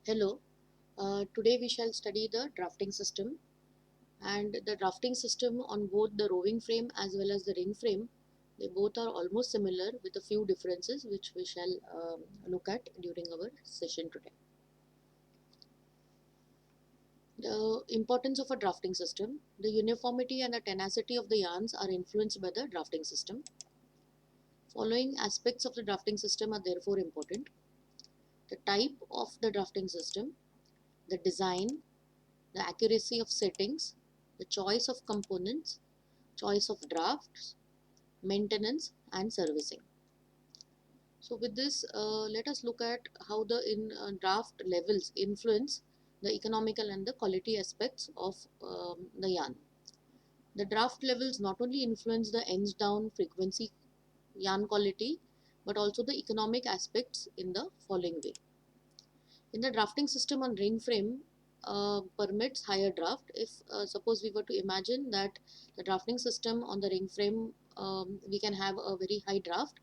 Hello, today we shall study the drafting system, and the drafting system on both the roving frame as well as the ring frame. They both are almost similar with a few differences which we shall look at during our session today. The importance of a drafting system. The uniformity and the tenacity of the yarns are influenced by the drafting system. Following aspects of the drafting system are therefore important: the type of the drafting system, the design, the accuracy of settings, the choice of components, choice of drafts, maintenance and servicing. So with this, let us look at how the draft levels influence the economical and the quality aspects of the yarn. The draft levels not only influence the ends down frequency, yarn quality, but also the economic aspects in the following way. In the drafting system on ring frame permits higher draft. If suppose we were to imagine that the drafting system on the ring frame, we can have a very high draft,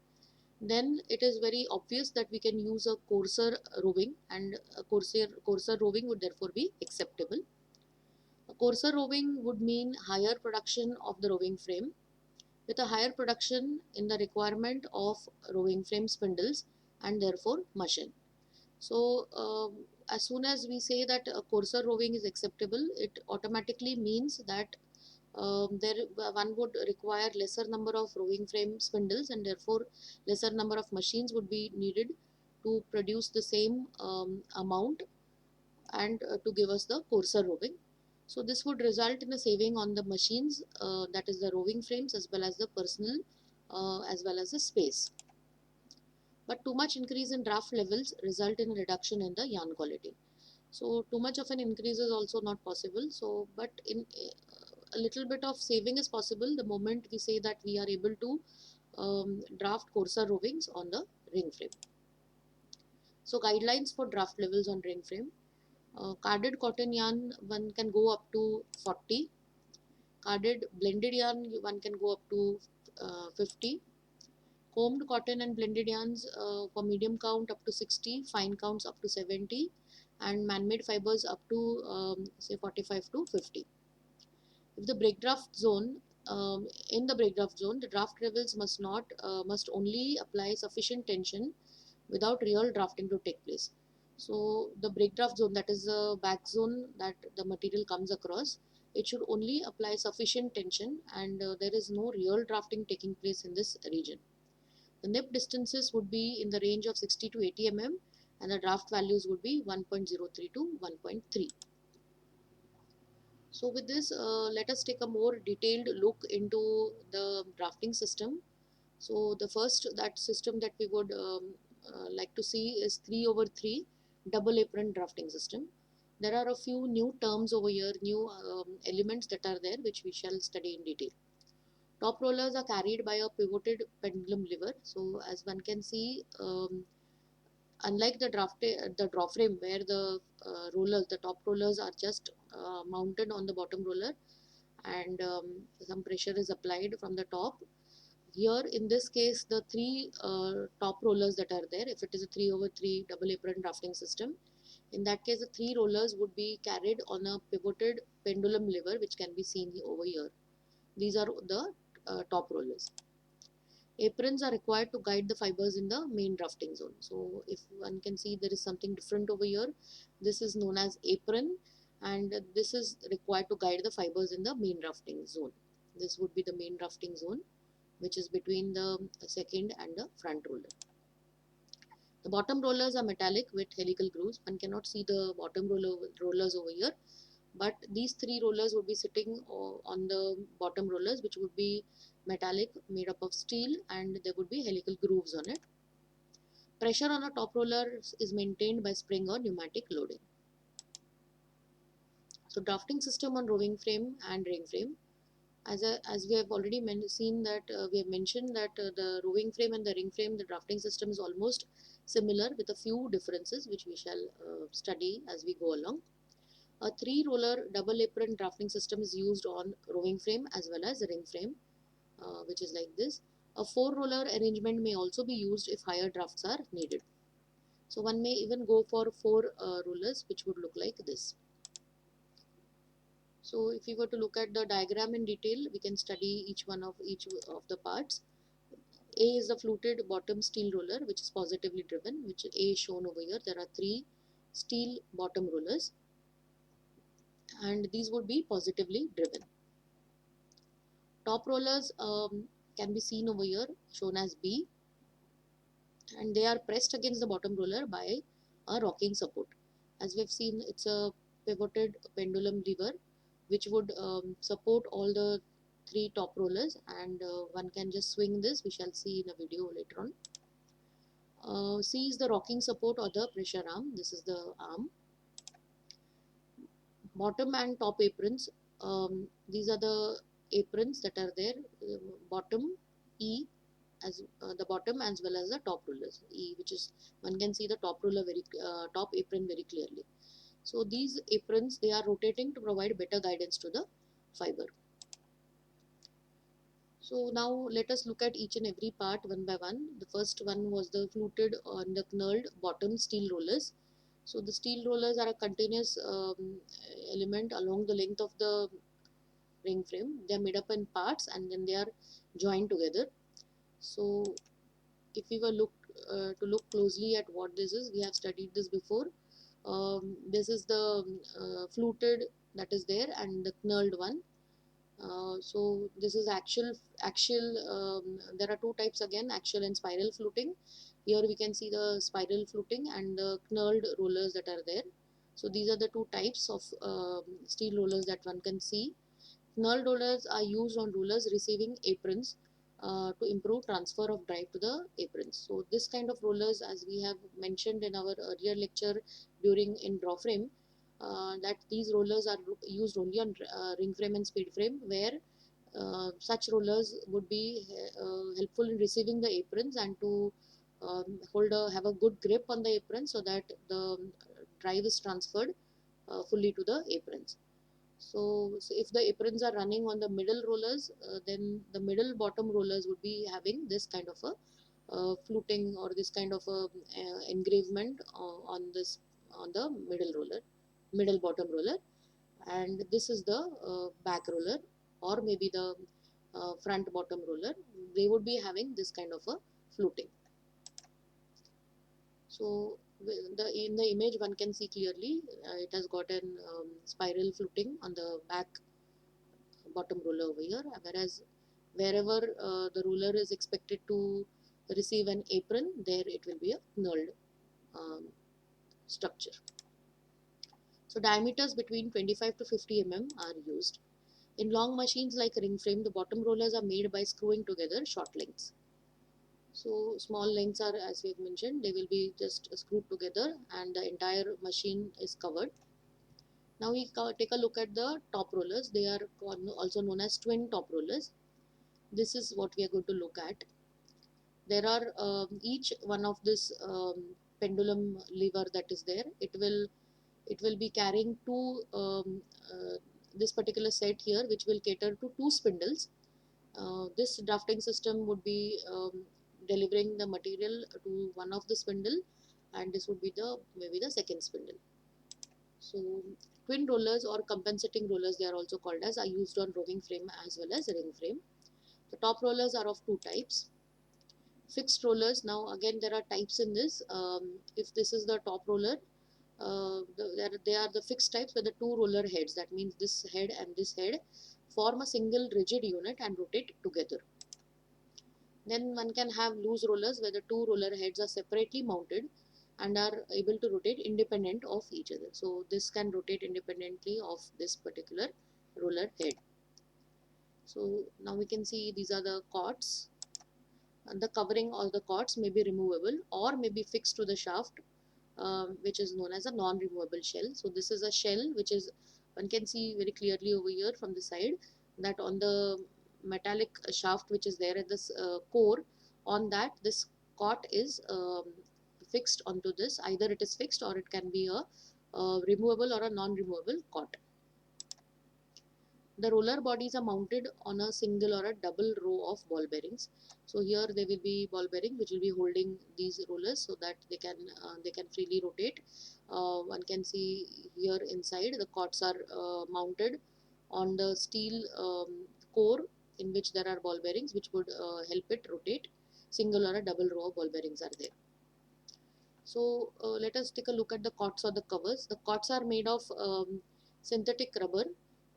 then it is very obvious that we can use a coarser roving, and a coarser roving would therefore be acceptable. A coarser roving would mean higher production of the roving frame, with a higher production in the requirement of roving frame spindles and therefore machine. So as soon as we say that a coarser roving is acceptable, it automatically means that one would require lesser number of roving frame spindles, and therefore lesser number of machines would be needed to produce the same amount and to give us the coarser roving. So this would result in a saving on the machines, that is the roving frames, as well as the personnel, as well as the space. But too much increase in draft levels result in a reduction in the yarn quality. So too much of an increase is also not possible. So but in a little bit of saving is possible the moment we say that we are able to draft coarser rovings on the ring frame. So guidelines for draft levels on ring frame: carded cotton yarn one can go up to 40, carded blended yarn one can go up to 50, combed cotton and blended yarns for medium count up to 60, fine counts up to 70, and man-made fibers up to say 45 to 50. If the break draft zone, in the break draft zone, the draft levels must only apply sufficient tension without real drafting to take place. So the break draft zone, that is the back zone that the material comes across, it should only apply sufficient tension, and there is no real drafting taking place in this region. The nip distances would be in the range of 60 to 80 mm, and the draft values would be 1.03 to 1.3. So with this, let us take a more detailed look into the drafting system. So the first that system that we would like to see is 3/3 double apron drafting system. There are a few new terms over here, new elements that are there, which we shall study in detail. Top rollers are carried by a pivoted pendulum lever. So as one can see, unlike the draw frame where the rollers, the top rollers are just mounted on the bottom roller, and some pressure is applied from the top. Here in this case, the three top rollers that are there, if it is a 3/3 double apron drafting system, in that case the three rollers would be carried on a pivoted pendulum lever, which can be seen over here. These are the top rollers. Aprons are required to guide the fibers in the main drafting zone. So if one can see, there is something different over here. This is known as apron, and this is required to guide the fibers in the main drafting zone. This would be the main drafting zone, which is between the second and the front roller. The bottom rollers are metallic with helical grooves. One cannot see the bottom rollers over here, but these three rollers would be sitting on the bottom rollers, which would be metallic, made up of steel, and there would be helical grooves on it. Pressure on a top roller is maintained by spring or pneumatic loading. So drafting system on roving frame and ring frame. As we have already seen that we have mentioned that the roving frame and the ring frame, the drafting system is almost similar with a few differences which we shall study as we go along. A three roller double apron drafting system is used on roving frame as well as ring frame, which is like this. A four roller arrangement may also be used if higher drafts are needed. So one may even go for 4 rollers, which would look like this. So if we were to look at the diagram in detail, we can study each of the parts. A is the fluted bottom steel roller, which is positively driven, which A is shown over here. There are 3 steel bottom rollers, and these would be positively driven. Top rollers can be seen over here, shown as B, and they are pressed against the bottom roller by a rocking support. As we've seen, it's a pivoted pendulum lever which would support all the 3 top rollers, and one can just swing this. We shall see in a video later on. C is the rocking support or the pressure arm. This is the arm. Bottom and top aprons. These are the aprons that are there. Bottom E as the bottom as well as the top rollers. E, which is, one can see the top roller top apron very clearly. So these aprons, they are rotating to provide better guidance to the fiber. So now let us look at each and every part one by one. The first one was the fluted and the knurled bottom steel rollers. So the steel rollers are a continuous element along the length of the ring frame. They are made up in parts and then they are joined together. So if we were to look closely at what this is, we have studied this before. This is the fluted that is there, and the knurled one. So this is axial. There are 2 types again, axial and spiral fluting. Here we can see the spiral fluting and the knurled rollers that are there. So these are the 2 types of steel rollers that one can see. Knurled rollers are used on rollers receiving aprons to improve transfer of drive to the aprons. So this kind of rollers, as we have mentioned in our earlier lecture during in draw frame, that these rollers are used only on ring frame and speed frame, where such rollers would be helpful in receiving the aprons and to have a good grip on the apron so that the drive is transferred fully to the aprons. So if the aprons are running on the middle rollers, then the middle bottom rollers would be having this kind of a fluting or this kind of a engravement on the middle bottom roller, and this is the back roller or maybe the front bottom roller. They would be having this kind of a fluting. So in the image one can see clearly it has got an spiral fluting on the back bottom roller over here, whereas wherever the ruler is expected to receive an apron, there it will be a knurled um, structure. So diameters between 25 to 50 mm are used. In long machines like ring frame, the bottom rollers are made by screwing together short lengths. So small lengths are, as we have mentioned, they will be just screwed together and the entire machine is covered. Now we take a look at the top rollers. They are also known as twin top rollers. This is what we are going to look at. There are each one of this pendulum lever that is there. It will be carrying this particular set here, which will cater to 2 spindles. This drafting system would be delivering the material to one of the spindle, and this would be maybe the second spindle. So twin rollers or compensating rollers, they are also called as, are used on roving frame as well as ring frame. The top rollers are of 2 types. Fixed rollers, now again there are types in this. If this is the top roller, they are the fixed types where the 2 roller heads, that means this head and this head, form a single rigid unit and rotate together. Then one can have loose rollers where the 2 roller heads are separately mounted and are able to rotate independent of each other. So this can rotate independently of this particular roller head. So now we can see these are the cots, and the covering or the cots may be removable or may be fixed to the shaft, which is known as a non-removable shell. So this is a shell which is, one can see very clearly over here from the side, that on the metallic shaft which is there at this core, on that this cot is fixed onto this. Either it is fixed or it can be a removable or a non-removable cot. The roller bodies are mounted on a single or a double row of ball bearings. So here there will be ball bearing which will be holding these rollers so that they can freely rotate. One can see here inside the cots are mounted on the steel core in which there are ball bearings which would help it rotate. Single or a double row of ball bearings are there. So let us take a look at the cots or the covers. The cots are made of synthetic rubber.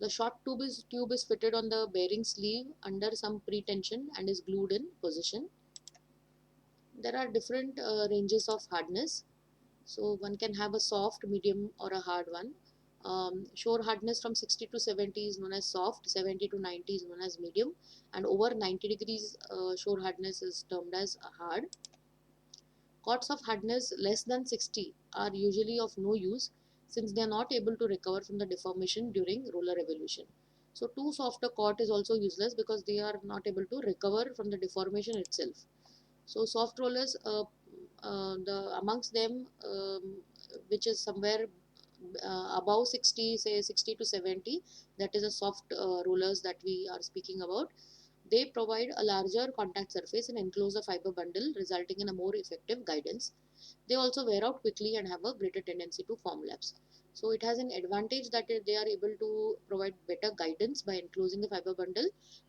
The short tube is fitted on the bearing sleeve under some pretension and is glued in position. There are different ranges of hardness. So one can have a soft, medium or a hard one. Shore hardness from 60 to 70 is known as soft, 70 to 90 is known as medium, and over 90 degrees shore hardness is termed as hard. Cots of hardness less than 60 are usually of no use since they are not able to recover from the deformation during roller revolution. So too soft a cot is also useless because they are not able to recover from the deformation itself. So soft rollers, the amongst them, which is somewhere above 60, say 60 to 70, that is a soft rollers that we are speaking about. They provide a larger contact surface and enclose a fiber bundle, resulting in a more effective guidance. They also wear out quickly and have a greater tendency to form laps. So it has an advantage that they are able to provide better guidance by enclosing the fiber bundle,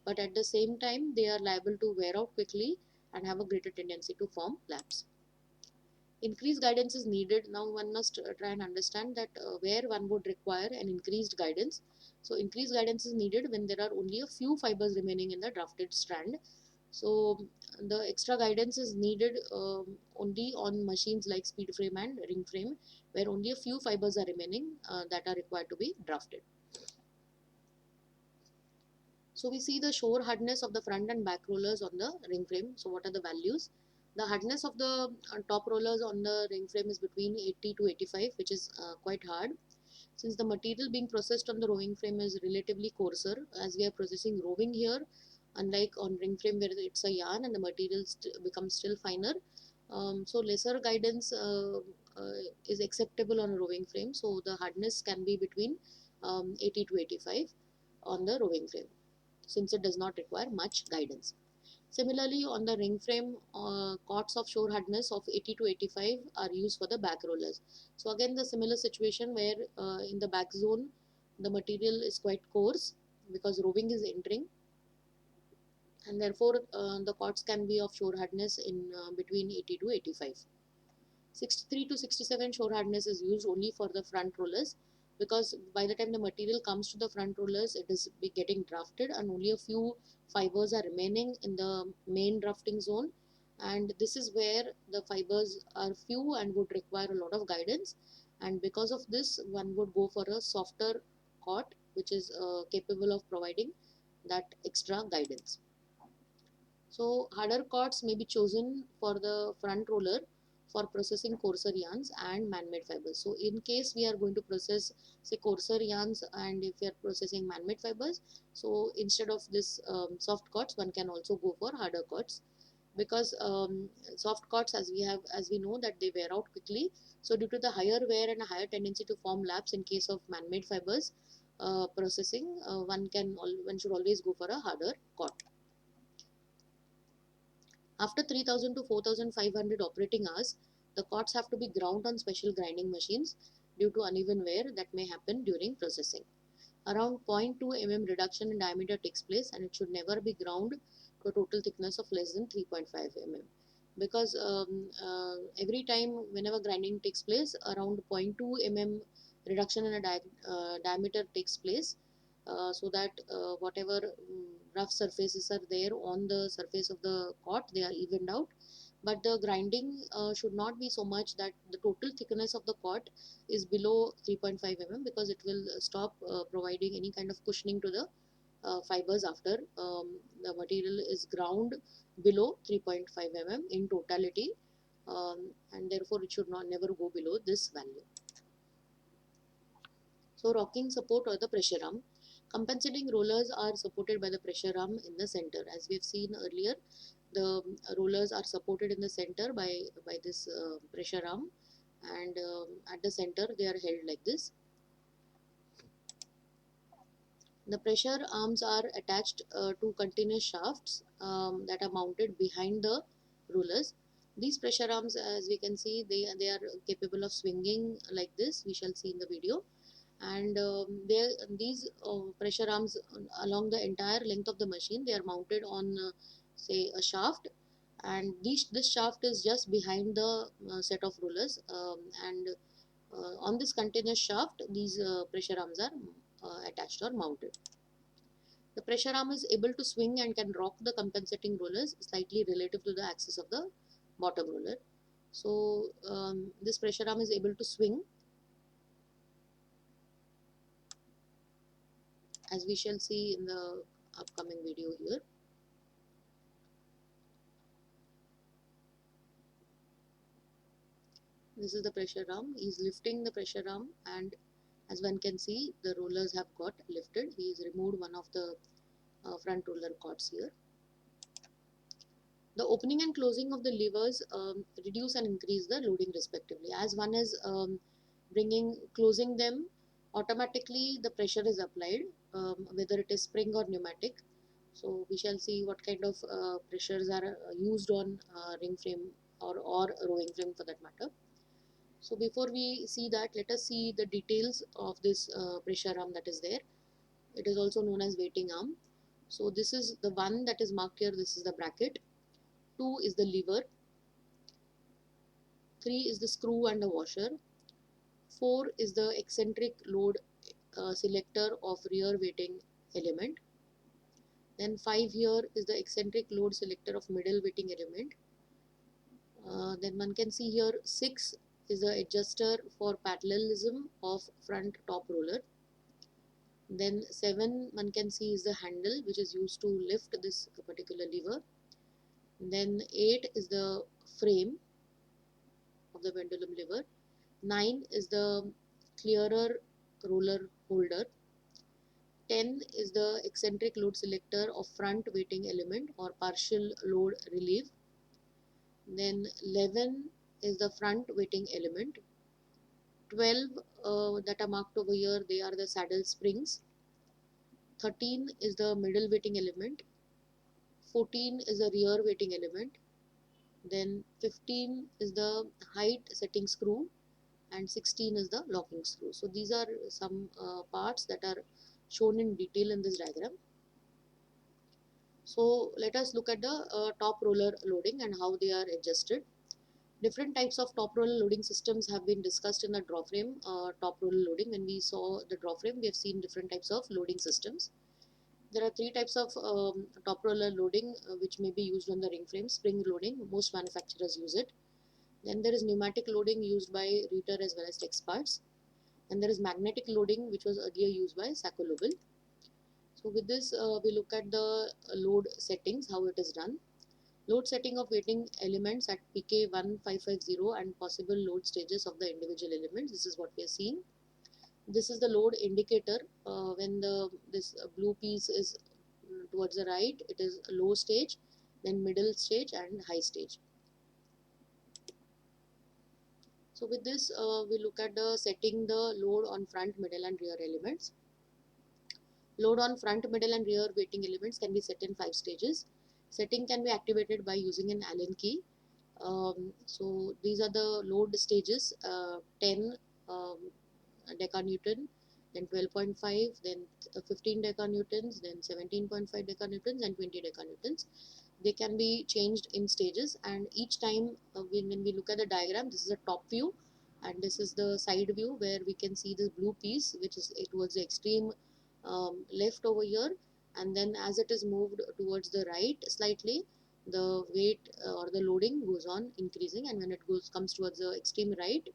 but at the same time they are liable to wear out quickly and have a greater tendency to form laps. Increased guidance is needed. Now one must try and understand that where one would require an increased guidance. So increased guidance is needed when there are only a few fibers remaining in the drafted strand. So the extra guidance is needed only on machines like speed frame and ring frame, where only a few fibers are remaining that are required to be drafted. So we see the shore hardness of the front and back rollers on the ring frame. So what are the values? The hardness of the top rollers on the ring frame is between 80 to 85, which is quite hard. Since the material being processed on the rowing frame is relatively coarser, as we are processing rowing here, unlike on ring frame where it's a yarn and the material becomes still finer. So lesser guidance is acceptable on a rowing frame. So the hardness can be between 80 to 85 on the rowing frame, since it does not require much guidance. Similarly, on the ring frame, cots of shore hardness of 80 to 85 are used for the back rollers. So again, the similar situation where in the back zone, the material is quite coarse because rowing is entering, and therefore the cots can be of shore hardness in between 80 to 85. 63 to 67 shore hardness is used only for the front rollers, because by the time the material comes to the front rollers, it is getting drafted and only a few fibers are remaining in the main drafting zone, and this is where the fibers are few and would require a lot of guidance, and because of this one would go for a softer cot which is capable of providing that extra guidance. So harder cots may be chosen for the front roller for processing coarser yarns and man-made fibers. So in case we are going to process say coarser yarns and if we are processing man-made fibers, so instead of this soft cots, one can also go for harder cots, because soft cots, as we know that they wear out quickly. So due to the higher wear and a higher tendency to form laps in case of man-made fibers processing, one should always go for a harder cot. After 3000 to 4500 operating hours, the cots have to be ground on special grinding machines due to uneven wear that may happen during processing. Around 0.2 mm reduction in diameter takes place, and it should never be ground to a total thickness of less than 3.5 mm. Because every time whenever grinding takes place, around 0.2 mm reduction in a diameter takes place, so that whatever rough surfaces are there on the surface of the cot, they are evened out. But the grinding should not be so much that the total thickness of the cot is below 3.5 mm, because it will stop providing any kind of cushioning to the fibers after the material is ground below 3.5 mm in totality, and therefore it should not never go below this value. So rocking support or the pressure arm. Compensating rollers are supported by the pressure arm in the center. As we have seen earlier, the rollers are supported in the center by this pressure arm, and at the center they are held like this. The pressure arms are attached to continuous shafts that are mounted behind the rollers. These pressure arms, as we can see, they are capable of swinging like this. We shall see in the video. And these pressure arms along the entire length of the machine, they are mounted on say a shaft, and this shaft is just behind the set of rollers, and on this continuous shaft these pressure arms are attached or mounted. The pressure arm is able to swing and can rock the compensating rollers slightly relative to the axis of the bottom roller. So this pressure arm is able to swing, as we shall see in the upcoming video here. This is the pressure arm. He is lifting the pressure arm, and as one can see, the rollers have got lifted. He has removed one of the front roller cords here. The opening and closing of the levers reduce and increase the loading respectively. As one is closing them, automatically the pressure is applied, whether it is spring or pneumatic. So we shall see what kind of pressures are used on ring frame or rowing frame for that matter. So before we see that, let us see the details of this pressure arm that is there. It is also known as weighting arm. So this is the one that is marked here. This is the bracket. 2 is the lever. 3 is the screw and the washer. 4 is the eccentric load selector of rear weighting element. Then 5 here is the eccentric load selector of middle weighting element. Then one can see here 6 is the adjuster for parallelism of front top roller. Then 7 one can see is the handle which is used to lift this particular lever. Then 8 is the frame of the pendulum lever. 9 is the clearer roller holder. 10 is the eccentric load selector of front weighting element or partial load relief. Then 11 is the front weighting element. 12 that are marked over here, they are the saddle springs. 13 is the middle weighting element. 14 is the rear weighting element. Then 15 is the height setting screw, and 16 is the locking screw. So these are some parts that are shown in detail in this diagram. So let us look at the top roller loading and how they are adjusted. Different types of top roller loading systems have been discussed in the draw frame top roller loading. When we saw the draw frame, we have seen different types of loading systems. There are 3 types of top roller loading which may be used on the ring frame. Spring loading, most manufacturers use it. Then there is pneumatic loading used by Rieter as well as Texparts. And there is magnetic loading which was earlier used by Sacco-Lobel. So with this we look at the load settings, how it is done. Load setting of weighting elements at PK 1550 and possible load stages of the individual elements. This is what we are seeing. This is the load indicator. When this blue piece is towards the right, it is low stage, then middle stage and high stage. So with this we look at the setting the load on front, middle and rear elements. Load on front, middle and rear weighting elements can be set in 5 stages. Setting can be activated by using an Allen key. So these are the load stages: 10 decanewton, then 12.5, then 15 decanewtons, then 17.5 decanewtons and 20 decanewtons. They can be changed in stages, and each time when we look at the diagram, this is a top view and this is the side view where we can see this blue piece which is towards the extreme left over here, and then as it is moved towards the right slightly, the weight or the loading goes on increasing, and when it comes towards the extreme right,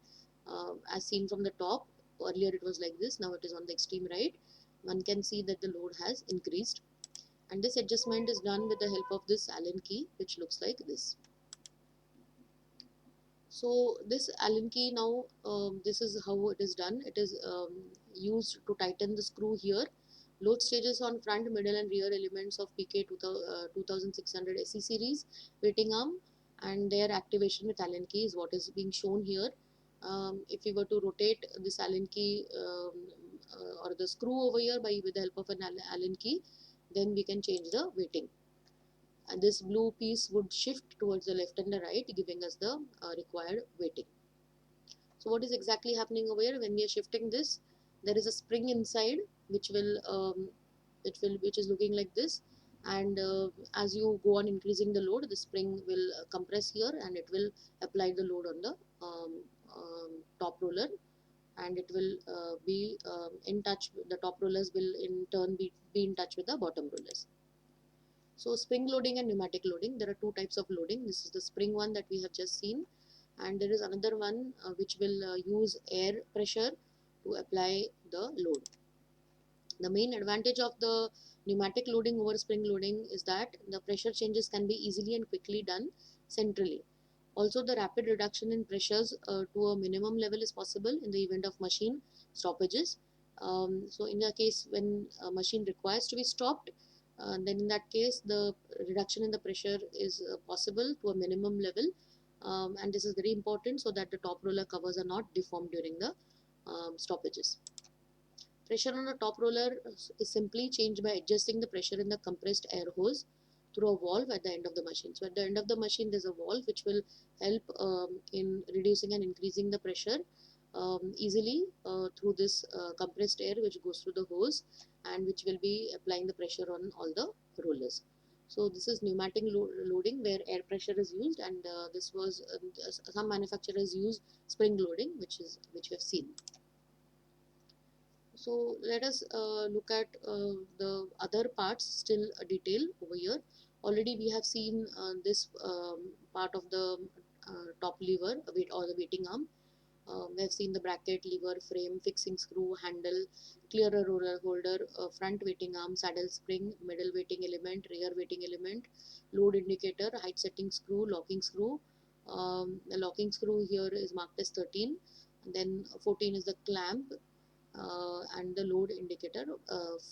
as seen from the top, earlier it was like this, now it is on the extreme right, one can see that the load has increased, and this adjustment is done with the help of this Allen key which looks like this. So this Allen key now, this is how it is done. It is used to tighten the screw here. Load stages on front, middle and rear elements of PK 2600 SE series weighting arm, and their activation with Allen key is what is being shown here. If we were to rotate this Allen key or the screw over here by with the help of an Allen key, then we can change the weighting. And this blue piece would shift towards the left and the right, giving us the required weighting. So what is exactly happening over here? When we are shifting this, there is a spring inside which which is looking like this, and as you go on increasing the load, the spring will compress here and it will apply the load on the top roller, and it will be in touch. The top rollers will in turn be in touch with the bottom rollers. So spring loading and pneumatic loading, there are two types of loading. This is the spring one that we have just seen, and there is another one which will use air pressure to apply the load. The main advantage of the pneumatic loading over spring loading is that the pressure changes can be easily and quickly done centrally. Also, the rapid reduction in pressures to a minimum level is possible in the event of machine stoppages. So in the case when a machine requires to be stopped, then in that case the reduction in the pressure is possible to a minimum level, and this is very important so that the top roller covers are not deformed during the stoppages. Pressure on a top roller is simply changed by adjusting the pressure in the compressed air hose through a valve at the end of the machine. So at the end of the machine there's a valve which will help in reducing and increasing the pressure easily through this compressed air which goes through the hose, and which will be applying the pressure on all the rollers. So this is pneumatic loading where air pressure is used, and this was some manufacturers use spring loading, which we have seen. So let us look at the other parts still detail over here. Already we have seen this part of the top lever weight or the weighting arm. We have seen the bracket, lever, frame, fixing screw, handle, clearer roller holder, front weighting arm, saddle spring, middle weighting element, rear weighting element, load indicator, height setting screw, locking screw. The locking screw here is marked as 13. And then 14 is the clamp, and the load indicator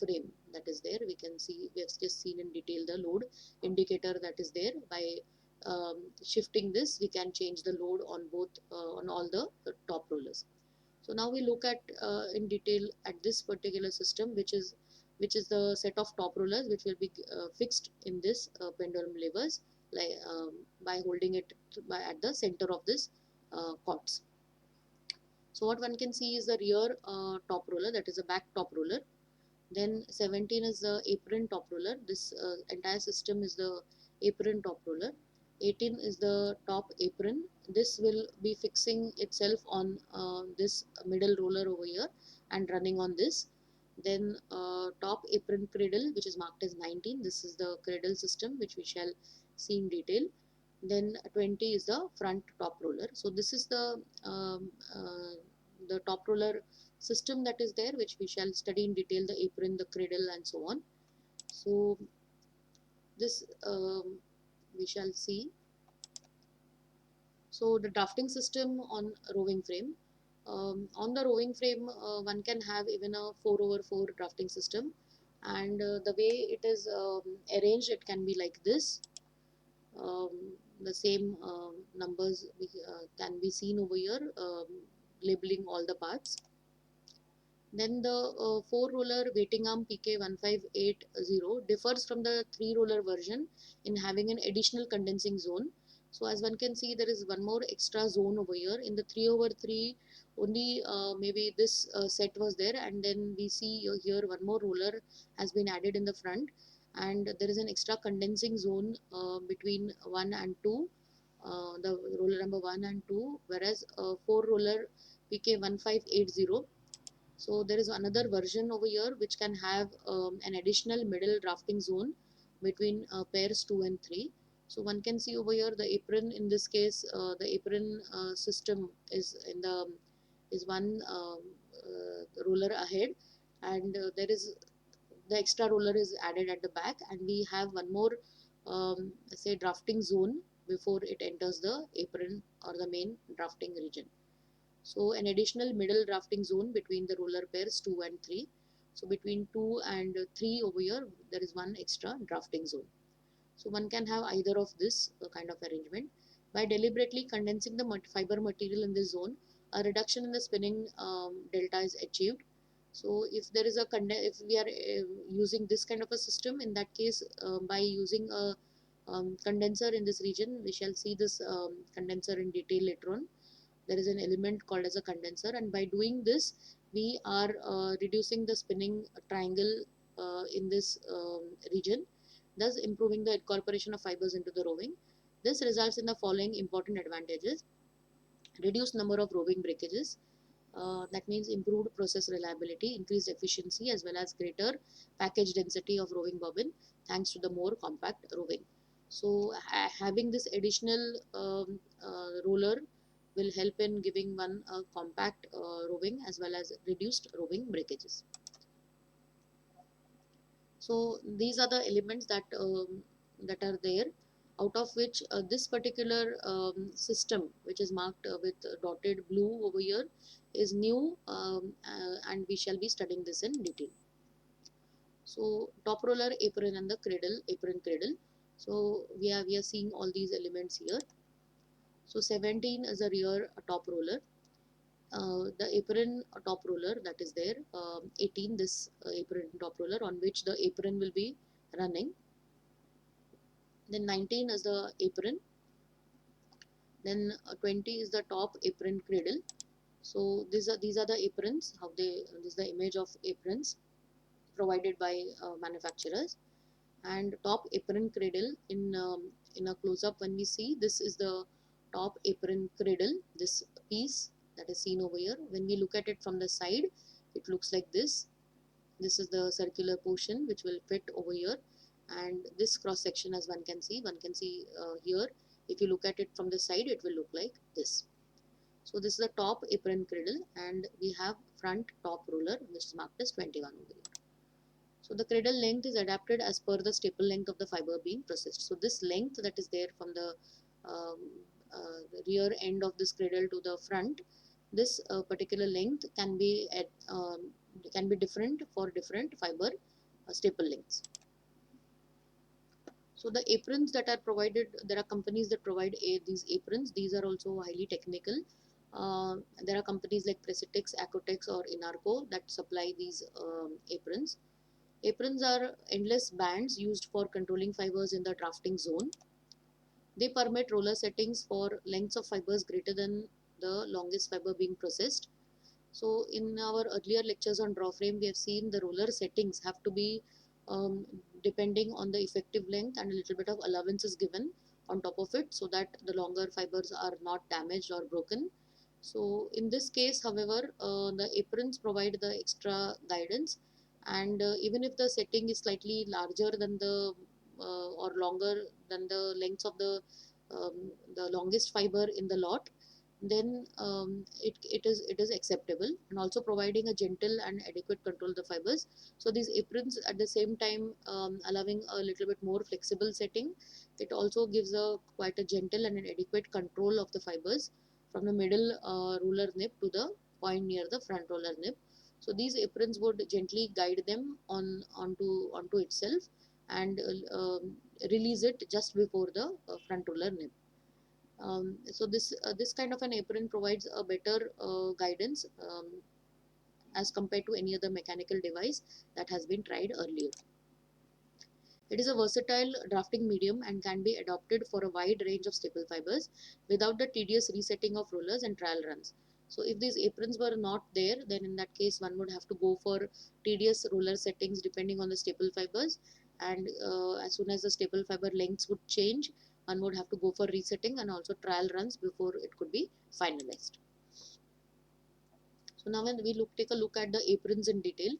frame that is there. We can see, we have just seen in detail the load indicator that is there. By shifting this, we can change the load on both on all the top rollers. So now we look at in detail at this particular system, which is the set of top rollers which will be fixed in this pendulum levers, like by holding it at the center of this cots. So what one can see is the rear top roller, that is a back top roller. Then 17 is the apron top roller. This entire system is the apron top roller. 18 is the top apron. This will be fixing itself on this middle roller over here and running on this. Then top apron cradle, which is marked as 19. This is the cradle system which we shall see in detail. Then 20 is the front top roller. So this is the top roller system that is there, which we shall study in detail, the apron, the cradle, and so on. So this we shall see. So the drafting system on rowing frame. On the rowing frame, one can have even a 4/4 drafting system, and the way it is arranged, it can be like this. The same numbers can be seen over here, labeling all the parts. Then the 4-roller weighting arm PK1580 differs from the 3-roller version in having an additional condensing zone. So as one can see, there is one more extra zone over here. In the 3/3, only maybe this set was there, and then we see here one more roller has been added in the front, and there is an extra condensing zone between 1 and 2, the roller number 1 and 2, whereas 4-roller PK1580. So there is another version over here which can have an additional middle drafting zone between pairs 2 and 3. So one can see over here the apron. In this case, the apron system is one roller ahead, and there is the extra roller is added at the back, and we have one more say drafting zone before it enters the apron or the main drafting region. So an additional middle drafting zone between the roller pairs 2 and 3. So between 2 and 3 over here, there is one extra drafting zone. So one can have either of this kind of arrangement. By deliberately condensing the fiber material in this zone, a reduction in the spinning delta is achieved. So if there is a if we are using this kind of a system, in that case, by using a condenser in this region, we shall see this condenser in detail later on. There is an element called as a condenser, and by doing this, we are reducing the spinning triangle in this region, thus improving the incorporation of fibers into the roving. This results in the following important advantages: reduced number of roving breakages, that means improved process reliability, increased efficiency, as well as greater package density of roving bobbin thanks to the more compact roving. So having this additional roller will help in giving one compact roving as well as reduced roving breakages. So these are the elements that are there, out of which this particular system, which is marked with dotted blue over here, is new, and we shall be studying this in detail. So top roller, apron, and the cradle, apron, cradle. So we are seeing all these elements here. So 17 is a rear top roller. The apron top roller that is there, 18 this apron top roller on which the apron will be running. Then 19 is the apron. Then 20 is the top apron cradle. So these are the aprons. How they this is the image of aprons provided by manufacturers. And top apron cradle in a close up, when we see, this is the top apron cradle. This piece that is seen over here, when we look at it from the side, it looks like this. This is the circular portion which will fit over here, and this cross section, as one can see here, if you look at it from the side, it will look like this. So this is the top apron cradle, and we have front top roller which is marked as 21 over here. So the cradle length is adapted as per the staple length of the fiber being processed. So this length that is there from the um, rear end of this cradle to the front, this particular length can be different for different fiber staple lengths. So the aprons that are provided, there are companies that provide these aprons. These are also highly technical. There are companies like Precitex, Acotex, or Inarco that supply these aprons. Aprons are endless bands used for controlling fibers in the drafting zone. They permit roller settings for lengths of fibers greater than the longest fiber being processed. So in our earlier lectures on draw frame, we have seen the roller settings have to be um, depending on the effective length, and a little bit of allowance is given on top of it so that the longer fibers are not damaged or broken. So in this case, however, the aprons provide the extra guidance, and even if the setting is slightly larger than the or longer than the lengths of the longest fiber in the lot, then it is acceptable, and also providing a gentle and adequate control of the fibers. So these aprons at the same time allowing a little bit more flexible setting, it also gives a quite a gentle and an adequate control of the fibers from the middle roller nib to the point near the front roller nib. So these aprons would gently guide them onto itself, and release it just before the front roller nib. So this kind of an apron provides a better guidance as compared to any other mechanical device that has been tried earlier. It is a versatile drafting medium and can be adopted for a wide range of staple fibers without the tedious resetting of rollers and trial runs. So if these aprons were not there, then in that case one would have to go for tedious roller settings depending on the staple fibers, and as soon as the staple fiber lengths would change, one would have to go for resetting and also trial runs before it could be finalized. So now when we take a look at the aprons in detail,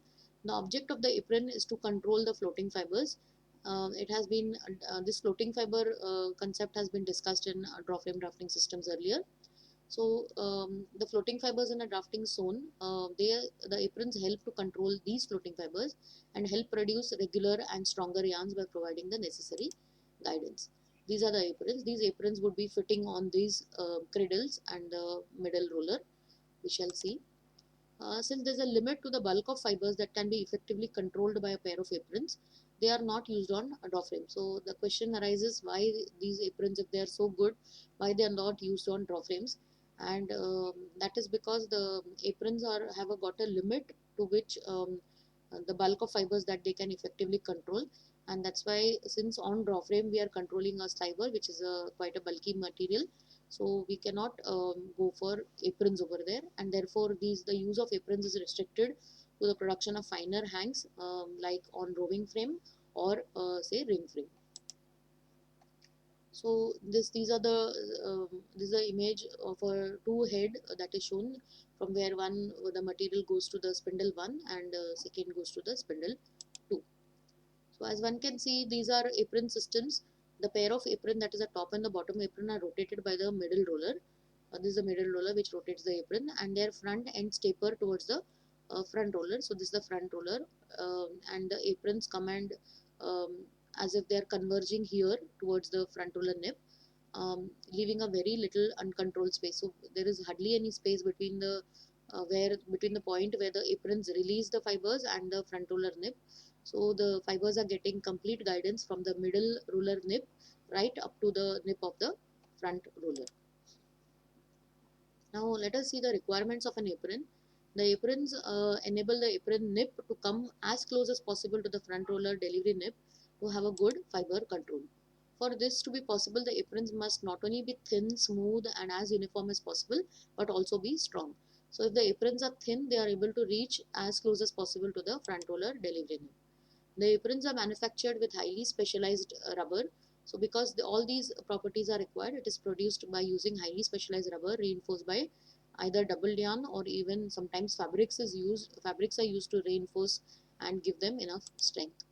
the object of the apron is to control the floating fibers. It has been this floating fiber concept has been discussed in draw frame drafting systems earlier. So the floating fibers in a drafting zone, the aprons help to control these floating fibers and help produce regular and stronger yarns by providing the necessary guidance. These are the aprons. These aprons would be fitting on these cradles and the middle roller, we shall see. Since there's a limit to the bulk of fibers that can be effectively controlled by a pair of aprons, they are not used on a draw frame. So the question arises, why these aprons, if they are so good, why they are not used on draw frames? and that is because the aprons have got a limit to which the bulk of fibers that they can effectively control, and that's why since on draw frame we are controlling a fiber which is a quite a bulky material, so we cannot go for aprons over there, and therefore the use of aprons is restricted to the production of finer hangs like on roving frame or say ring frame. So these are the this is the image of a two head that is shown, from where one the material goes to the spindle 1 and second goes to the spindle 2. So as one can see, these are apron systems. The pair of apron, that is the top and the bottom apron, are rotated by the middle roller. This is the middle roller which rotates the apron, and their front ends taper towards the front roller. So this is the front roller, and the aprons come and um, as if they are converging here towards the front roller nip, leaving a very little uncontrolled space. So there is hardly any space between the between the point where the aprons release the fibers and the front roller nip. So the fibers are getting complete guidance from the middle roller nip right up to the nip of the front roller. Now let us see the requirements of an apron. The aprons enable the apron nip to come as close as possible to the front roller delivery nip to have a good fiber control. For this to be possible, the aprons must not only be thin, smooth and as uniform as possible, but also be strong. So if the aprons are thin, they are able to reach as close as possible to the front roller delivery nip. The aprons are manufactured with highly specialized rubber. So because all these properties are required, it is produced by using highly specialized rubber reinforced by either double yarn, or even sometimes fabrics are used to reinforce and give them enough strength.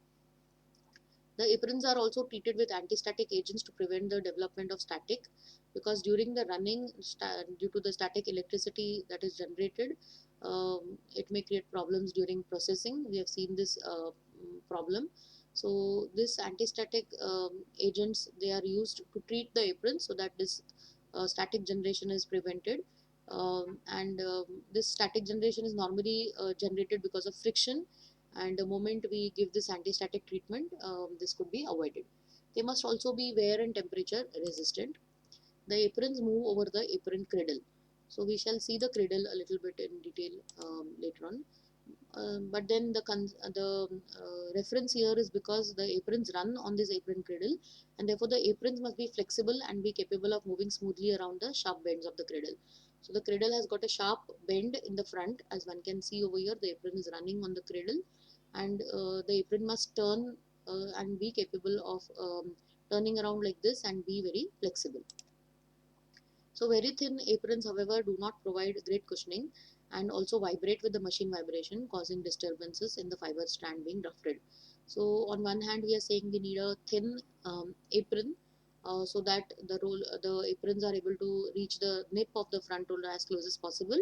The aprons are also treated with anti-static agents to prevent the development of static, because during the running, due to the static electricity that is generated, it may create problems during processing. We have seen this problem. So this anti-static agents, they are used to treat the apron so that this static generation is prevented. And this static generation is normally generated because of friction, and the moment we give this anti-static treatment, this could be avoided. They must also be wear and temperature resistant. The aprons move over the apron cradle. So we shall see the cradle a little bit in detail later on. But then the reference here is because the aprons run on this apron cradle, and therefore the aprons must be flexible and be capable of moving smoothly around the sharp bends of the cradle. So the cradle has got a sharp bend in the front, as one can see over here. The apron is running on the cradle, and the apron must turn and be capable of turning around like this and be very flexible. So very thin aprons, however, do not provide great cushioning and also vibrate with the machine vibration, causing disturbances in the fiber strand being drafted. So on one hand, we are saying we need a thin apron so that the aprons are able to reach the nip of the front roller as close as possible.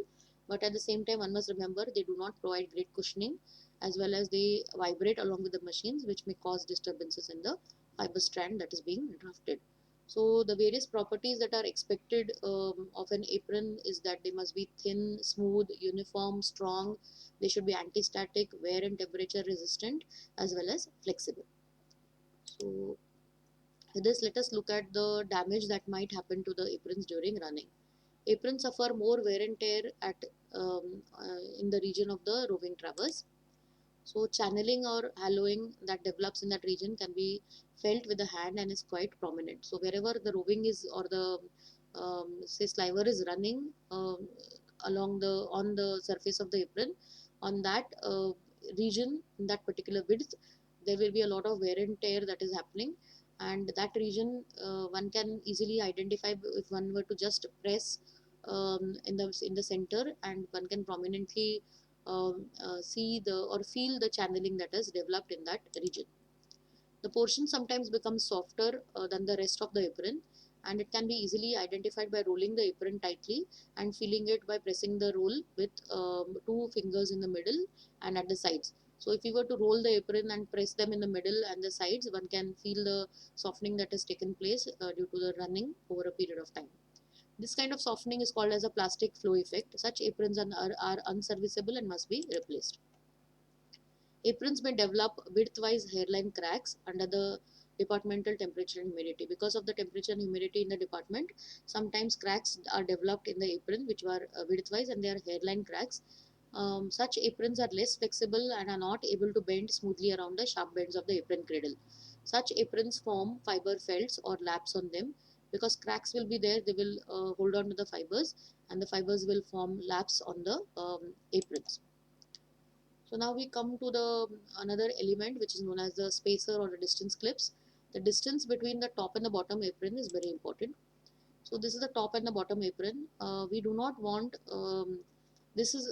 But at the same time, one must remember they do not provide great cushioning, as well as they vibrate along with the machines, which may cause disturbances in the fiber strand that is being drafted. So the various properties that are expected of an apron is that they must be thin, smooth, uniform, strong. They should be anti-static, wear and temperature resistant, as well as flexible. So with this, let us look at the damage that might happen to the aprons during running. Aprons suffer more wear and tear in the region of the roving traverse. So channeling or hollowing that develops in that region can be felt with the hand and is quite prominent. So wherever the roving is, or the say sliver is running along the on the surface of the apron, on that region, in that particular width, there will be a lot of wear and tear that is happening, and that region one can easily identify if one were to just press in the center, and one can prominently see the or feel the channeling that has developed in that region. The portion sometimes becomes softer than the rest of the apron, and it can be easily identified by rolling the apron tightly and feeling it by pressing the roll with two fingers in the middle and at the sides. So if you were to roll the apron and press them in the middle and the sides, one can feel the softening that has taken place due to the running over a period of time. This kind of softening is called as a plastic flow effect. Such aprons are unserviceable and must be replaced. Aprons may develop widthwise hairline cracks under the departmental temperature and humidity. Because of the temperature and humidity in the department, sometimes cracks are developed in the apron which were widthwise, and they are hairline cracks. Such aprons are less flexible and are not able to bend smoothly around the sharp bends of the apron cradle. Such aprons form fiber felts or laps on them. Because cracks will be there, they will hold on to the fibers, and the fibers will form laps on the aprons. So now we come to the another element which is known as the spacer or the distance clips. The distance between the top and the bottom apron is very important. So this is the top and the bottom apron. We do not want this is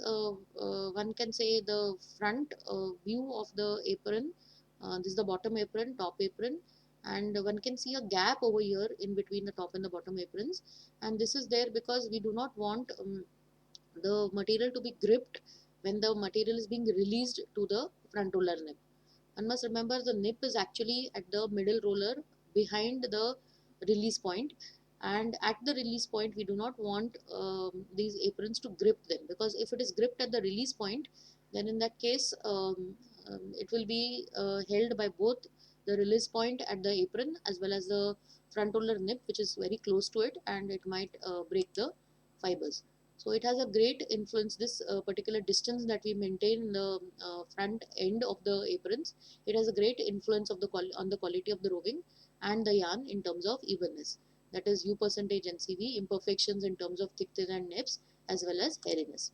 one can say the front view of the apron. This is the bottom apron, top apron, and one can see a gap over here in between the top and the bottom aprons. And this is there because we do not want the material to be gripped when the material is being released to the front roller nib. One must remember the nib is actually at the middle roller behind the release point, and at the release point we do not want these aprons to grip them, because if it is gripped at the release point, then in that case it will be held by both the release point at the apron as well as the front roller nib, which is very close to it, and it might break the fibers. So it has a great influence, this particular distance that we maintain in the front end of the aprons. It has a great influence of the on the quality of the roving and the yarn in terms of evenness. That is U percentage NCV, imperfections in terms of thick, thin and nibs, as well as hairiness.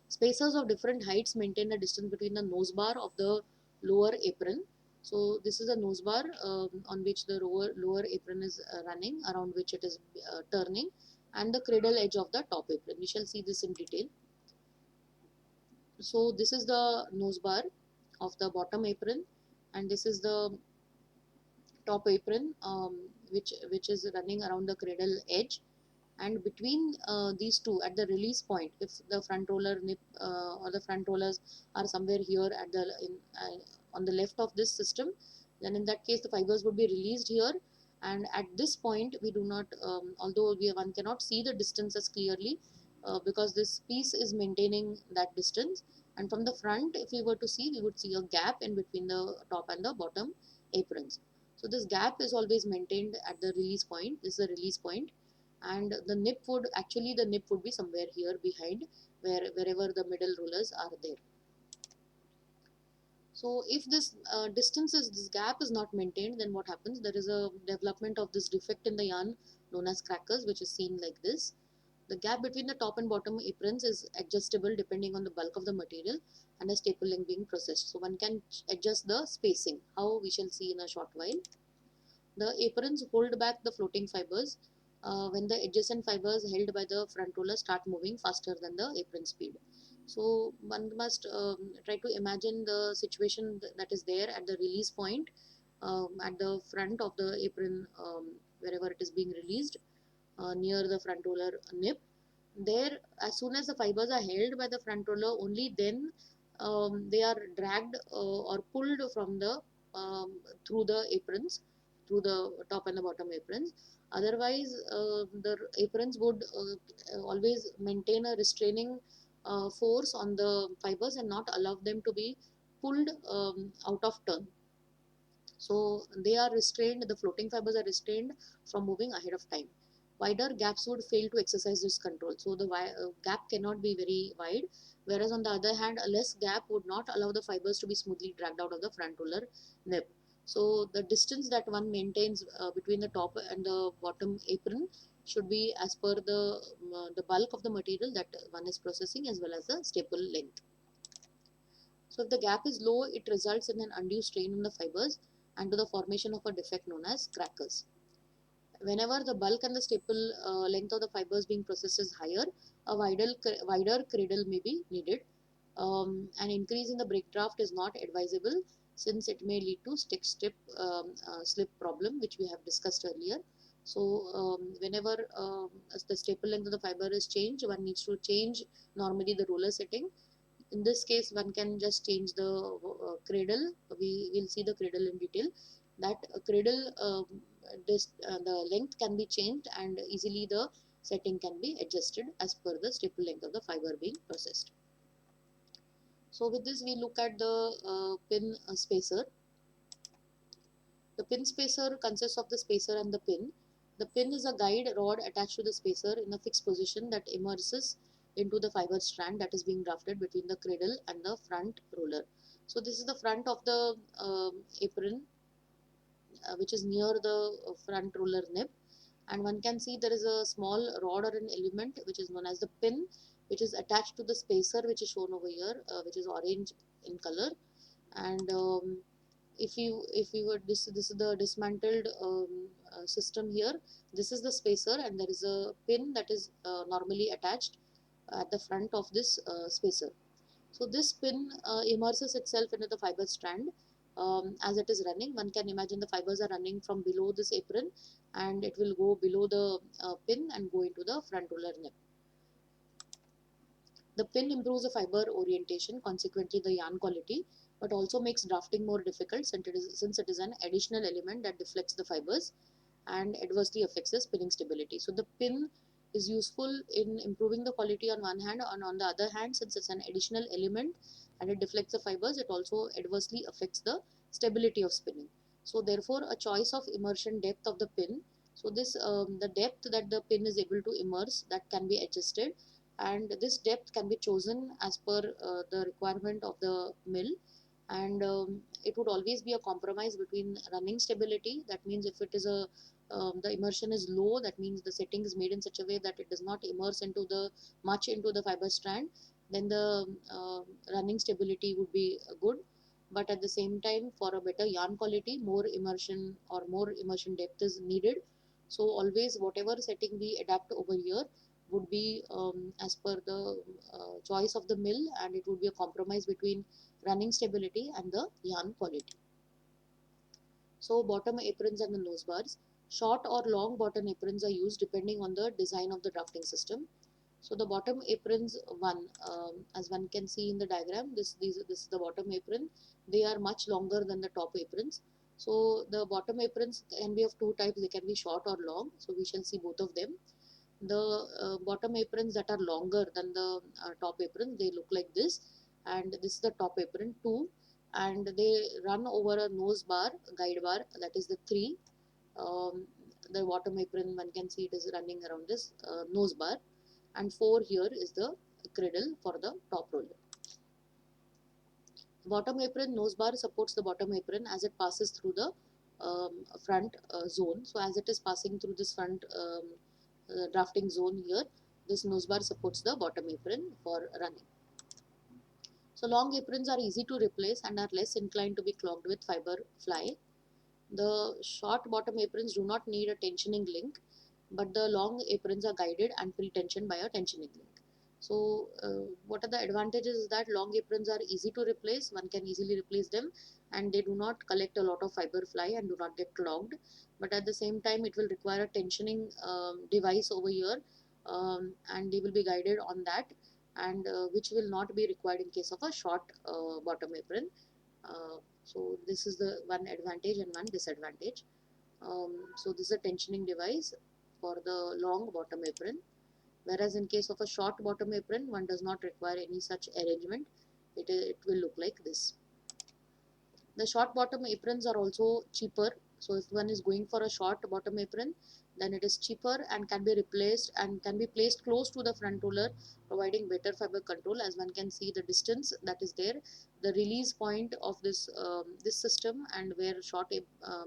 Spacers of different heights maintain the distance between the nose bar of the lower apron. So this is a nose bar on which the lower apron is running, around which it is turning, and the cradle edge of the top apron. We shall see this in detail. So this is the nose bar of the bottom apron, and this is the top apron which is running around the cradle edge. And between these two, at the release point, if the front roller nip or the front rollers are somewhere here at the on the left of this system, then in that case the fibers would be released here. And at this point we do not although one cannot see the distances clearly because this piece is maintaining that distance. And from the front, if we were to see, we would see a gap in between the top and the bottom aprons. So this gap is always maintained at the release point. This is the release point, and the nip would be somewhere here behind, wherever the middle rollers are there. So if this this gap is not maintained, then what happens? There is a development of this defect in the yarn known as crackers, which is seen like this. The gap between the top and bottom aprons is adjustable depending on the bulk of the material and the staple length being processed. So one can adjust the spacing, how we shall see in a short while. The aprons hold back the floating fibers when the adjacent fibers held by the front roller start moving faster than the apron speed. So one must try to imagine the situation that is there at the release point at the front of the apron, wherever it is being released near the front roller nip. There, as soon as the fibers are held by the front roller, only then they are dragged or pulled from the through the aprons, through the top and the bottom aprons. Otherwise the aprons would always maintain a restraining force on the fibers and not allow them to be pulled out of turn. So they are restrained, the floating fibers are restrained from moving ahead of time. Wider gaps would fail to exercise this control. So the gap cannot be very wide, whereas on the other hand, a less gap would not allow the fibers to be smoothly dragged out of the front roller nib. So the distance that one maintains between the top and the bottom apron should be as per the bulk of the material that one is processing, as well as the staple length. So if the gap is low, it results in an undue strain on the fibers and to the formation of a defect known as crackers. Whenever the bulk and the staple length of the fibers being processed is higher, a wider cradle may be needed. An increase in the break draft is not advisable, since it may lead to slip problem, which we have discussed earlier. So whenever the staple length of the fiber is changed, one needs to change normally the roller setting. In this case, one can just change the cradle. We will see the cradle in detail. That cradle the length can be changed, and easily the setting can be adjusted as per the staple length of the fiber being processed. So with this, we look at the pin spacer. The pin spacer consists of the spacer and the pin. The pin is a guide rod attached to the spacer in a fixed position that immerses into the fiber strand that is being drafted between the cradle and the front roller. So this is the front of the apron, which is near the front roller nib, and one can see there is a small rod or an element which is known as the pin, which is attached to the spacer, which is shown over here, which is orange in color. And if you were this is the dismantled system here. This is the spacer, and there is a pin that is normally attached at the front of this spacer. So this pin immerses itself into the fiber strand as it is running. One can imagine the fibers are running from below this apron, and it will go below the pin and go into the front roller nib. The pin improves the fiber orientation, consequently the yarn quality, but also makes drafting more difficult since it is an additional element that deflects the fibers and adversely affects the spinning stability. So the pin is useful in improving the quality on one hand, and on the other hand, since it's an additional element and it deflects the fibers, it also adversely affects the stability of spinning. So therefore, a choice of immersion depth of the pin. So this the depth that the pin is able to immerse, that can be adjusted, and this depth can be chosen as per the requirement of the mill. And it would always be a compromise between running stability. That means if it is a the immersion is low, that means the setting is made in such a way that it does not immerse into the much into the fiber strand, then the running stability would be good. But at the same time, for a better yarn quality, more immersion or more immersion depth is needed. So always whatever setting we adapt over here would be as per the choice of the mill, and it would be a compromise between running stability and the yarn quality. So bottom aprons and the nose bars. Short or long bottom aprons are used depending on the design of the drafting system. So the bottom aprons as one can see in the diagram, this is the bottom apron. They are much longer than the top aprons. So the bottom aprons can be of two types. They can be short or long. So we shall see both of them. The bottom aprons that are longer than the top apron, they look like this, and this is the top apron 2, and they run over a nose bar, guide bar, that is the 3. The bottom apron, one can see it is running around this nose bar, and 4 here is the cradle for the top roller. Bottom apron nose bar supports the bottom apron as it passes through the front zone. So as it is passing through this front drafting zone here, this nose bar supports the bottom apron for running. So long aprons are easy to replace and are less inclined to be clogged with fiber fly. The short bottom aprons do not need a tensioning link, but the long aprons are guided and pre-tensioned by a tensioning link. So what are the advantages is that long aprons are easy to replace, one can easily replace them, and they do not collect a lot of fiber fly and do not get clogged. But at the same time, it will require a tensioning device over here, and they will be guided on that, and which will not be required in case of a short bottom apron. So this is the one advantage and one disadvantage. So this is a tensioning device for the long bottom apron, whereas in case of a short bottom apron, one does not require any such arrangement. It will look like this. The short bottom aprons are also cheaper. So if one is going for a short bottom apron, then it is cheaper and can be replaced and can be placed close to the front roller, providing better fiber control. As one can see the distance that is there, the release point of this system, and where short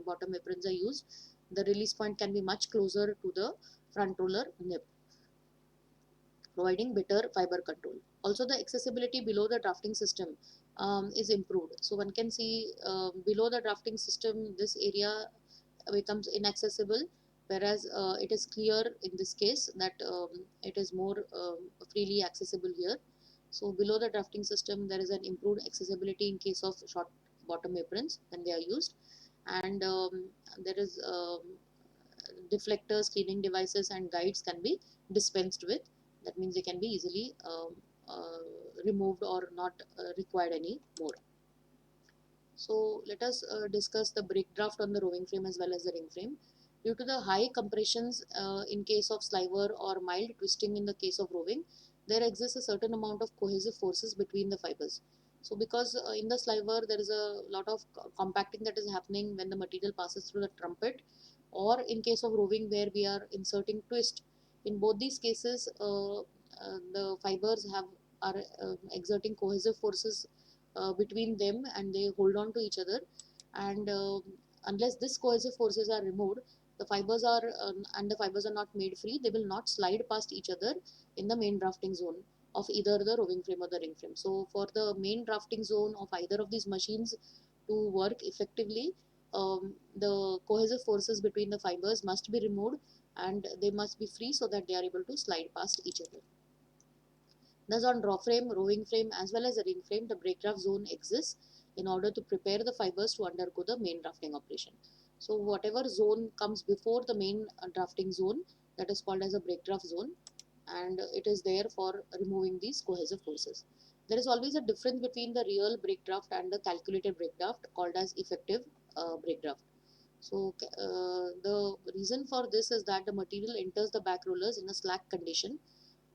bottom aprons are used, the release point can be much closer to the front roller nib, providing better fiber control. Also, the accessibility below the drafting system is improved. So one can see below the drafting system, this area becomes inaccessible, whereas it is clear in this case that it is more freely accessible here. So below the drafting system, there is an improved accessibility in case of short bottom aprons when they are used, and there is deflectors, cleaning devices, and guides can be dispensed with. That means they can be easily removed or not required anymore. So let us discuss the brake draft on the roving frame as well as the ring frame. Due to the high compressions in case of sliver or mild twisting in the case of roving, there exists a certain amount of cohesive forces between the fibers. So because in the sliver there is a lot of compacting that is happening when the material passes through the trumpet, or in case of roving where we are inserting twist. In both these cases, the fibers are exerting cohesive forces between them, and they hold on to each other. And unless this cohesive forces are removed, the fibers are not made free. They will not slide past each other in the main drafting zone of either the roving frame or the ring frame. So for the main drafting zone of either of these machines to work effectively, the cohesive forces between the fibers must be removed, and they must be free so that they are able to slide past each other. Thus on draw frame, roving frame as well as a ring frame, the break draft zone exists in order to prepare the fibers to undergo the main drafting operation. So whatever zone comes before the main drafting zone, that is called as a break draft zone, and it is there for removing these cohesive forces. There is always a difference between the real break draft and the calculated break draft called as effective break draft. So the reason for this is that the material enters the back rollers in a slack condition,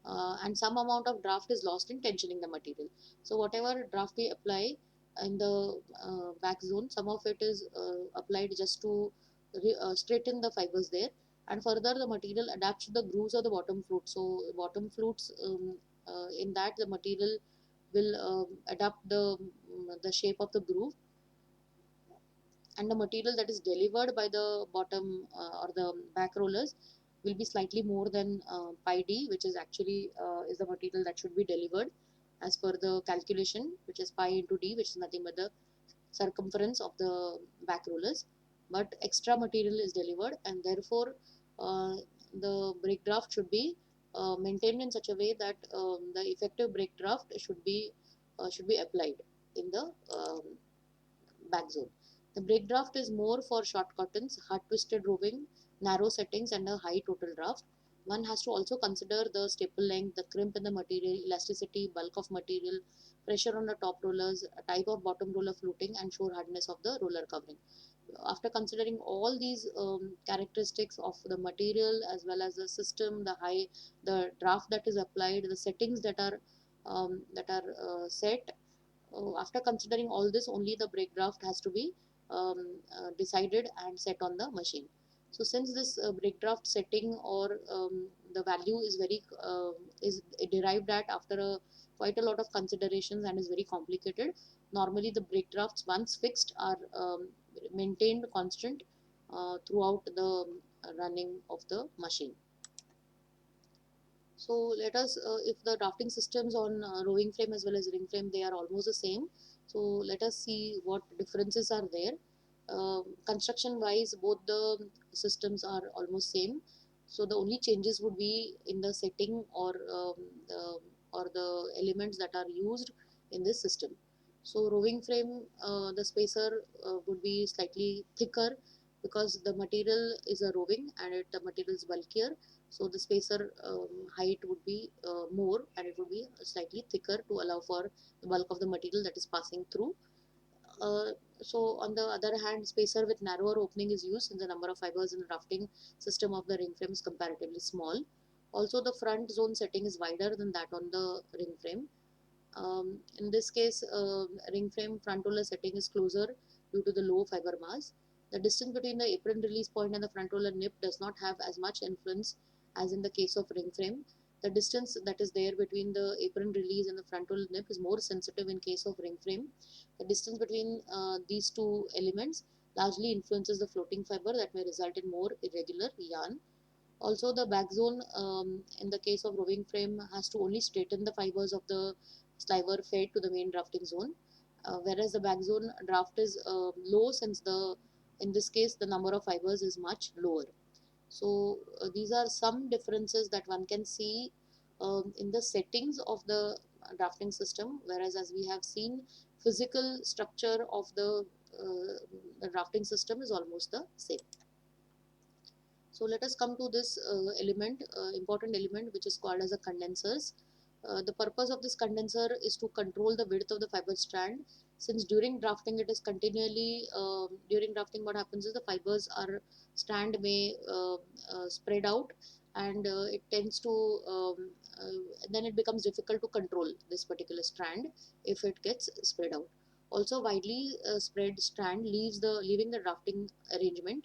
and some amount of draft is lost in tensioning the material. So whatever draft we apply in the back zone, some of it is applied just to straighten the fibers there, and further the material adapts to the grooves of the bottom flute. So bottom flutes, in that the material will adapt the shape of the groove, and the material that is delivered by the bottom or the back rollers will be slightly more than pi d, which is actually is the material that should be delivered as per the calculation, which is pi into d, which is nothing but the circumference of the back rollers. But extra material is delivered, and therefore uh, the brake draft should be maintained in such a way that the effective brake draft should be applied in the back zone. The brake draft is more for short cottons, hard twisted roving, narrow settings, and a high total draft. One has to also consider the staple length, the crimp in the material, elasticity, bulk of material, pressure on the top rollers, type of bottom roller fluting, and shore hardness of the roller covering. After considering all these characteristics of the material as well as the system, the draft that is applied, the settings that are set, after considering all this, only the brake draft has to be decided and set on the machine. So since this brake draft setting or the value is is derived at after quite a lot of considerations and is very complicated, normally the brake drafts once fixed are maintained constant throughout the running of the machine. So let us, if the drafting systems on rowing frame as well as ring frame, they are almost the same. So let us see what differences are there. Construction wise, both the systems are almost same. So the only changes would be in the setting or the elements that are used in this system. So rowing frame, the spacer would be slightly thicker because the material is a rowing and the material is bulkier, so the spacer height would be more, and it would be slightly thicker to allow for the bulk of the material that is passing through. uh, so on the other hand, spacer with narrower opening is used since the number of fibers in the drafting system of the ring frame is comparatively small. Also the front zone setting is wider than that on the ring frame. In this case, ring frame front roller setting is closer due to the low fiber mass. The distance between the apron release point and the front roller nip does not have as much influence as in the case of ring frame. The distance that is there between the apron release and the front roller nip is more sensitive in case of ring frame. The distance between these two elements largely influences the floating fiber that may result in more irregular yarn. Also, the back zone in the case of roving frame has to only straighten the fibers of the sliver fed to the main drafting zone, whereas the back zone draft is low since in this case the number of fibers is much lower. So these are some differences that one can see in the settings of the drafting system, whereas as we have seen, physical structure of the drafting system is almost the same. So let us come to this important element, which is called as a condensers. The purpose of this condenser is to control the width of the fiber strand. Since during drafting it is continually, during drafting what happens is the fibers are strand may spread out, and it tends to then it becomes difficult to control this particular strand if it gets spread out. Also, widely spread strand leaving the drafting arrangement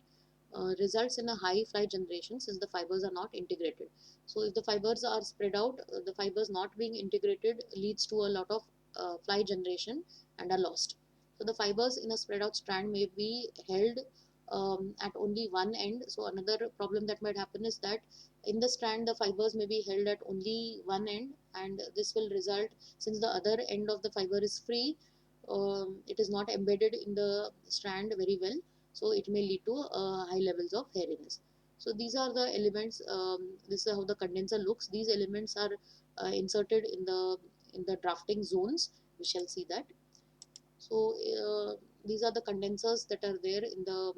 results in a high fly generation since the fibers are not integrated. So if the fibers are spread out, the fibers not being integrated leads to a lot of fly generation and are lost. So the fibers in a spread out strand may be held at only one end. So another problem that might happen is that in the strand the fibers may be held at only one end, and this will result, since the other end of the fiber is free, it is not embedded in the strand very well, so it may lead to high levels of hairiness. So these are the elements. This is how the condenser looks. These elements are inserted in the drafting zones. We shall see that. So these are the condensers that are there in the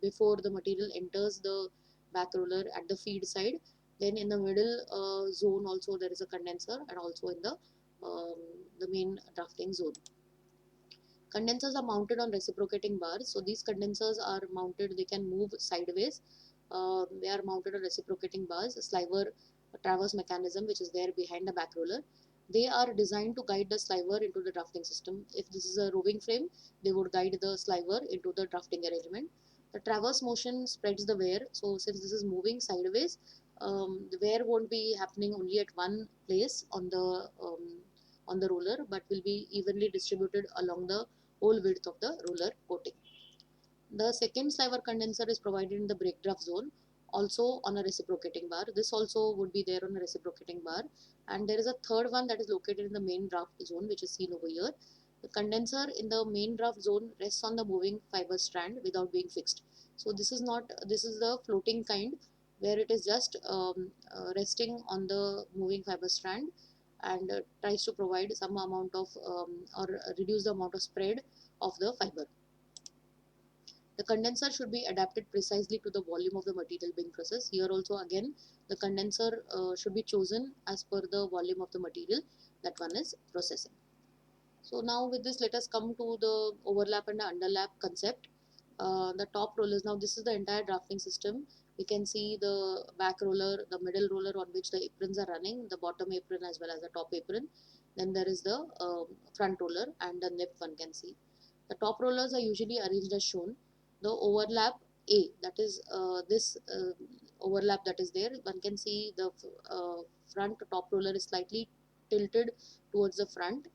before the material enters the back roller at the feed side. Then in the middle zone also there is a condenser, and also in um, the main drafting zone. Condensers are mounted on reciprocating bars. So these condensers are mounted, they can move sideways. They are mounted on reciprocating bars, a sliver traverse mechanism which is there behind the back roller. They are designed to guide the sliver into the drafting system. If this is a roving frame, they would guide the sliver into the drafting arrangement. The traverse motion spreads the wear. So since this is moving sideways, the wear won't be happening only at one place on the roller, but will be evenly distributed along the whole width of the roller coating. The second sliver condenser is provided in the break draft zone, also on a reciprocating bar. This also would be there on a reciprocating bar. And there is a third one that is located in the main draft zone, which is seen over here. The condenser in the main draft zone rests on the moving fiber strand without being fixed. So this is not, this is the floating kind, where it is just resting on the moving fiber strand, and tries to provide some amount of or reduce the amount of spread of the fiber. The condenser should be adapted precisely to the volume of the material being processed. Here also again, the condenser should be chosen as per the volume of the material that one is processing. So now with this, let us come to the overlap and the underlap concept. The top rollers, now this is the entire drafting system. We can see the back roller, the middle roller on which the aprons are running, the bottom apron as well as the top apron. Then there is the front roller and the nip one can see. The top rollers are usually arranged as shown. The overlap A, that is this overlap that is there, one can see the front top roller is slightly tilted towards the front.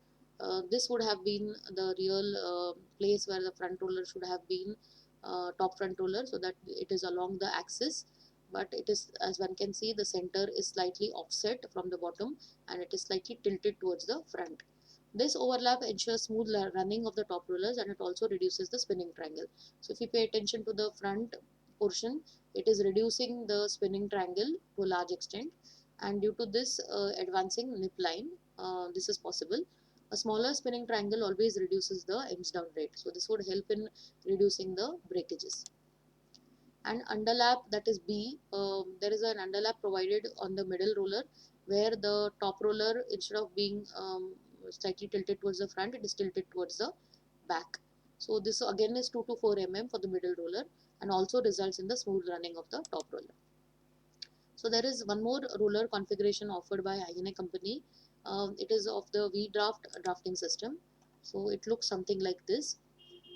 This would have been the real place where the front roller should have been, top front roller, so that it is along the axis. But it is, as one can see, the center is slightly offset from the bottom, and it is slightly tilted towards the front. This overlap ensures smooth running of the top rollers, and it also reduces the spinning triangle. So if you pay attention to the front portion, it is reducing the spinning triangle to a large extent, and due to this advancing nip line, this is possible. A smaller spinning triangle always reduces the ends down rate. So this would help in reducing the breakages. And underlap, that is B, there is an underlap provided on the middle roller, where the top roller, instead of being slightly tilted towards the front, it is tilted towards the back. So this again is 2 to 4 mm for the middle roller, and also results in the smooth running of the top roller. So there is one more roller configuration offered by INA company. It is of the V-Draft drafting system. So it looks something like this,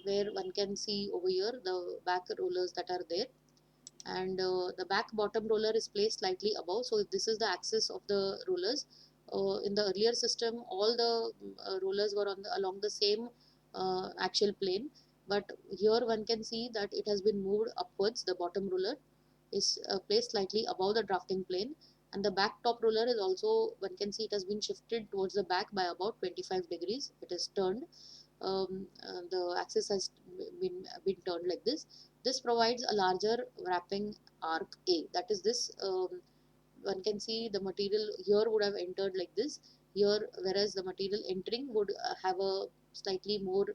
where one can see over here the back rollers that are there, and the back bottom roller is placed slightly above. So if this is the axis of the rollers, in the earlier system all the rollers were on along the same axial plane, but here one can see that it has been moved upwards. The bottom roller is placed slightly above the drafting plane, and the back top roller is also, one can see, it has been shifted towards the back by about 25 degrees. It is turned, the axis has been turned like this. This provides a larger wrapping arc A. That is this, one can see the material here would have entered like this here, whereas the material entering would have a slightly more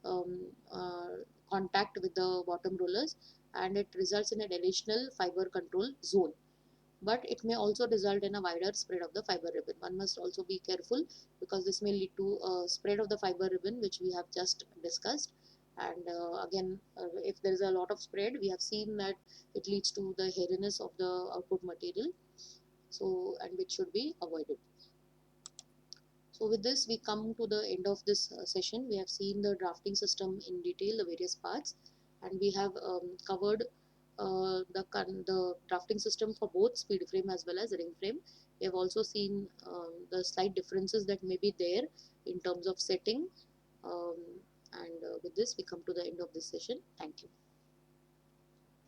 um, uh, contact with the bottom rollers, and it results in an additional fiber control zone. But it may also result in a wider spread of the fiber ribbon. One must also be careful, because this may lead to a spread of the fiber ribbon, which we have just discussed. And again, if there is a lot of spread, we have seen that it leads to the hairiness of the output material, so, and which should be avoided. So with this, we come to the end of this session. We have seen the drafting system in detail, the various parts, and we have covered the drafting system for both speed frame as well as ring frame. We have also seen the slight differences that may be there in terms of setting. Um, and with this, we come to the end of this session. Thank you.